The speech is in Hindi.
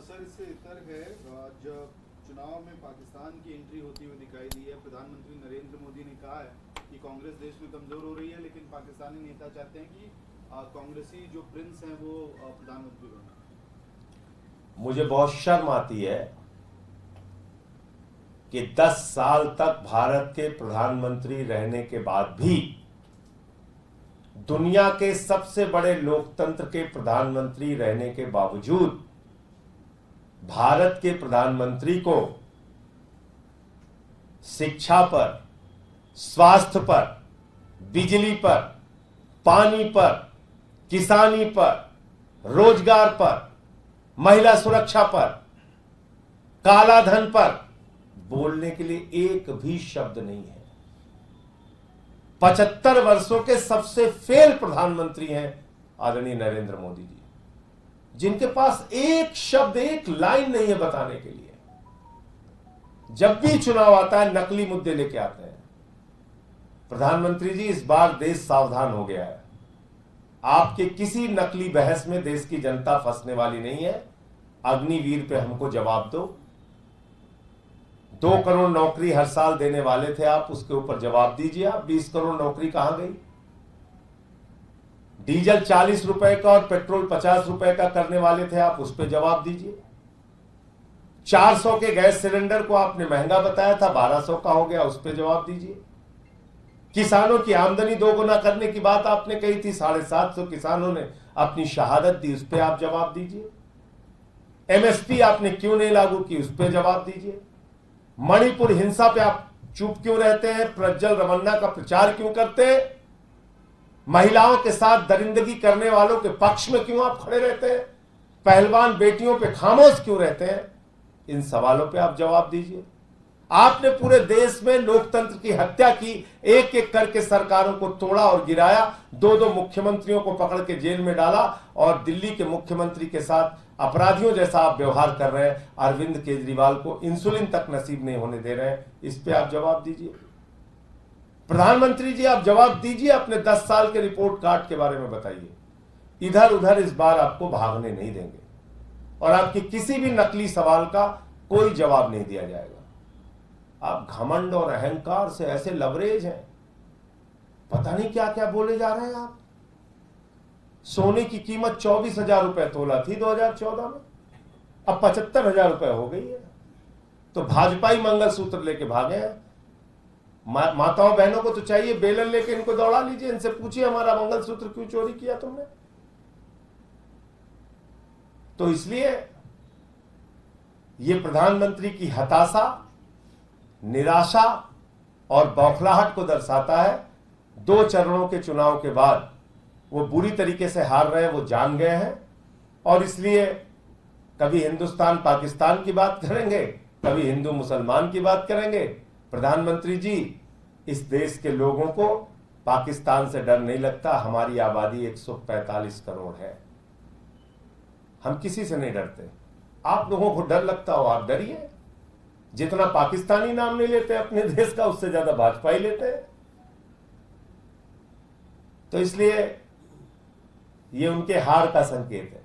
सर इससे इतर है, जब चुनाव में पाकिस्तान की एंट्री होती हुई दिखाई दी है, प्रधानमंत्री नरेंद्र मोदी ने कहा है कि कांग्रेस देश में कमजोर हो रही है, लेकिन पाकिस्तानी नेता चाहते हैं कि कांग्रेसी जो प्रिंस हैं वो प्रधानमंत्री बने। मुझे बहुत शर्म आती है कि 10 साल तक भारत के प्रधानमंत्री रहने के बाद भी दुनिया के सबसे बड़े लोकतंत्र के प्रधानमंत्री रहने के बावजूद भारत के प्रधानमंत्री को शिक्षा पर, स्वास्थ्य पर, बिजली पर, पानी पर, किसानी पर, रोजगार पर, महिला सुरक्षा पर, काला धन पर बोलने के लिए एक भी शब्द नहीं है। 75 वर्षों के सबसे फेल प्रधानमंत्री हैं आदरणीय नरेंद्र मोदी जी, जिनके पास एक शब्द, एक लाइन नहीं है बताने के लिए। जब भी चुनाव आता है नकली मुद्दे लेके आते हैं। प्रधानमंत्री जी, इस बार देश सावधान हो गया है। आपके किसी नकली बहस में देश की जनता फंसने वाली नहीं है। अग्निवीर पे हमको जवाब दो। 2 करोड़ नौकरी हर साल देने वाले थे आप, उसके ऊपर जवाब दीजिए। आप 20 करोड़ नौकरी कहां गई? डीजल 40 रुपए का और पेट्रोल 50 रुपए का करने वाले थे आप, उस पर जवाब दीजिए। 400 के गैस सिलेंडर को आपने महंगा बताया था, 1200 का हो गया, उस पर जवाब दीजिए। किसानों की आमदनी 2 गुना करने की बात आपने कही थी, 750 किसानों ने अपनी शहादत दी, उस पर आप जवाब दीजिए। एमएसपी आपने क्यों नहीं लागू की, उस पर जवाब दीजिए। मणिपुर हिंसा पे आप चुप क्यों रहते हैं? प्रज्वल रमन्ना का प्रचार क्यों करते हैं? महिलाओं के साथ दरिंदगी करने वालों के पक्ष में क्यों आप खड़े रहते हैं? पहलवान बेटियों पे खामोश क्यों रहते हैं? इन सवालों पे आप जवाब दीजिए। आपने पूरे देश में लोकतंत्र की हत्या की, एक एक करके सरकारों को तोड़ा और गिराया। 2 मुख्यमंत्रियों को पकड़ के जेल में डाला और दिल्ली के मुख्यमंत्री के साथ अपराधियों जैसा आप व्यवहार कर रहे हैं। अरविंद केजरीवाल को इंसुलिन तक नसीब नहीं होने दे रहे हैं, इस पे आप जवाब दीजिए। प्रधानमंत्री जी, आप जवाब दीजिए। अपने 10 साल के रिपोर्ट कार्ड के बारे में बताइए। इधर उधर इस बार आपको भागने नहीं देंगे और आपके किसी भी नकली सवाल का कोई जवाब नहीं दिया जाएगा। आप घमंड और अहंकार से ऐसे लवरेज हैं, पता नहीं क्या क्या बोले जा रहे हैं आप। सोने की कीमत 24,000 रुपए तोला थी 2014 में, अब 75,000 रुपए हो गई है। तो भाजपाई मंगलसूत्र लेके भागे हैं। माताओं बहनों को तो चाहिए बेलन लेके इनको दौड़ा लीजिए, इनसे पूछिए हमारा मंगलसूत्र क्यों चोरी किया तुमने। तो इसलिए ये प्रधानमंत्री की हताशा, निराशा और बौखलाहट को दर्शाता है। 2 चरणों के चुनाव के बाद वो बुरी तरीके से हार रहे हैं, वो जान गए हैं। और इसलिए कभी हिंदुस्तान पाकिस्तान की बात करेंगे, कभी हिंदू मुसलमान की बात करेंगे। प्रधानमंत्री जी, इस देश के लोगों को पाकिस्तान से डर नहीं लगता। हमारी आबादी 145 करोड़ है, हम किसी से नहीं डरते। आप लोगों को डर लगता हो, आप डरिए। जितना पाकिस्तानी नाम नहीं लेते अपने देश का, उससे ज्यादा भाजपा ही लेते हैं। तो इसलिए ये उनके हार का संकेत है।